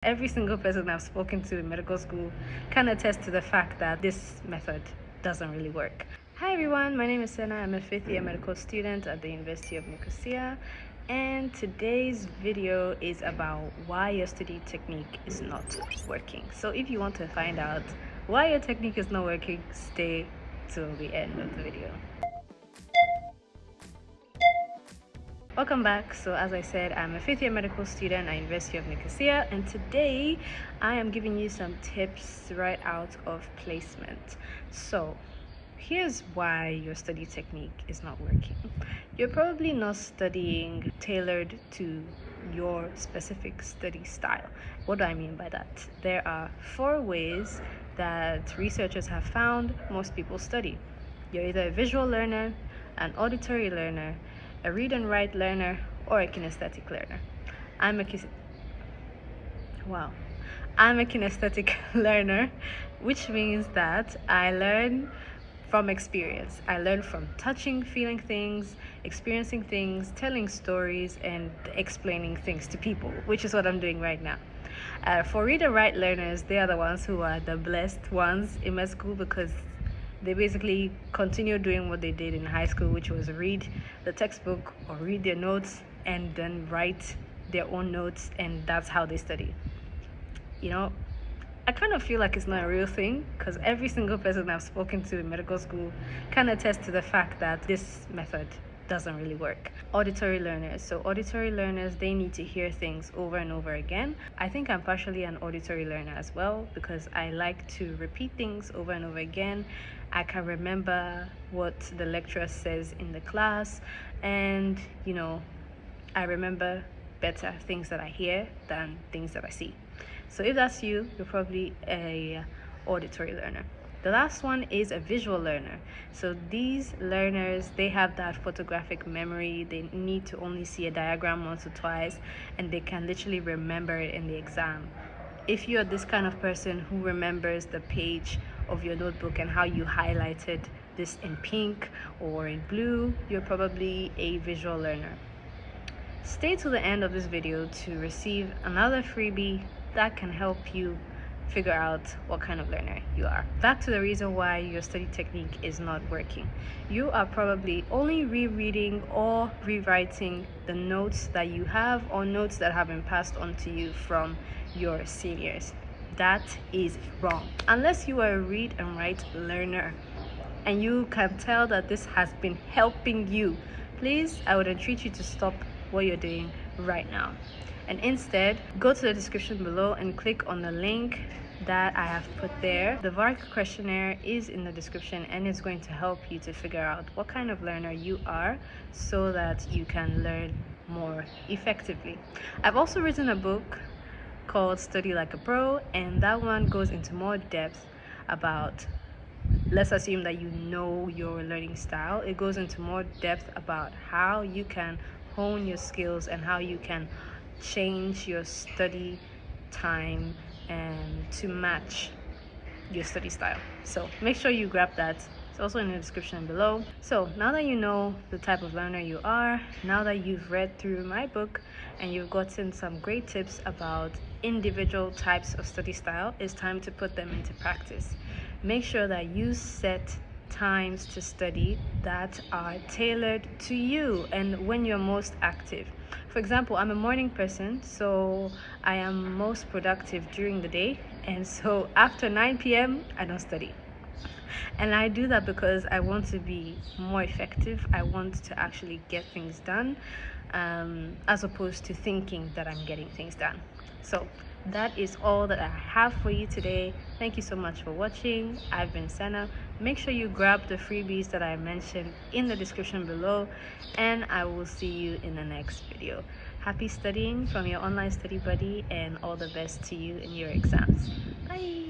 Every single person I've spoken to in medical school can attest to the fact that this method doesn't really work. Hi everyone, my name is Senna. I'm a fifth year medical student at the University of Nicosia, and today's video is about why your study technique is not working. So if you want to find out why your technique is not working, stay till the end of the video. Welcome back. So as I said, I'm a fifth year medical student at University of Nicosia, and today I am giving you some tips right out of placement. So here's why your study technique is not working. You're probably not studying tailored to your specific study style. What do I mean by that? There are 4 ways that researchers have found most people study. You're either a visual learner, an auditory learner, a read and write learner, or a kinesthetic learner. I'm a kinesthetic learner, which means that I learn from experience. I learn from touching, feeling things, experiencing things, telling stories, and explaining things to people, which is what I'm doing right now. For read and write learners, they are the ones who are the blessed ones in med school, because they basically continue doing what they did in high school, which was read the textbook or read their notes and then write their own notes, and that's how they study. You know, I kind of feel like it's not a real thing, because every single person I've spoken to in medical school can attest to the fact that this method doesn't really work. Auditory learners. So auditory learners, they need to hear things over and over again. I think I'm partially an auditory learner as well, because I like to repeat things over and over again. I can remember what the lecturer says in the class, and I remember better things that I hear than things that I see. So if that's you, you're probably a auditory learner. The last one is a visual learner. So these learners, they have that photographic memory. They need to only see a diagram once or twice, and they can literally remember it in the exam. If you're this kind of person who remembers the page of your notebook and how you highlighted this in pink or in blue, you're probably a visual learner. Stay to the end of this video to receive another freebie that can help you figure out what kind of learner you are. Back to the reason why your study technique is not working. You are probably only rereading or rewriting the notes that you have, or notes that have been passed on to you from your seniors. That is wrong. Unless you are a read and write learner and you can tell that this has been helping you, please, I would entreat you to stop what you're doing right now, and instead go to the description below and click on the link that I have put there. The VARC questionnaire is in the description, and it's going to help you to figure out what kind of learner you are, so that you can learn more effectively. I've also written a book called Study Like a Pro, and that one goes into more depth about, let's assume that you know your learning style. It goes into more depth about how you can hone your skills and how you can change your study time and to match your study style. So make sure you grab that. It's also in the description below. So now that you know the type of learner you are, now that you've read through my book and you've gotten some great tips about individual types of study style, it's time to put them into practice. Make sure that you set times to study that are tailored to you and when you're most active. For example, I'm a morning person, so I am most productive during the day, and so after 9 p.m. I don't study. And I do that because I want to be more effective. I want to actually get things done, as opposed to thinking that I'm getting things done. So that is all that I have for you today. Thank you so much for watching. I've been Senna. Make sure you grab the freebies that I mentioned in the description below, and I will see you in the next video. Happy studying from your online study buddy, and all the best to you in your exams. Bye.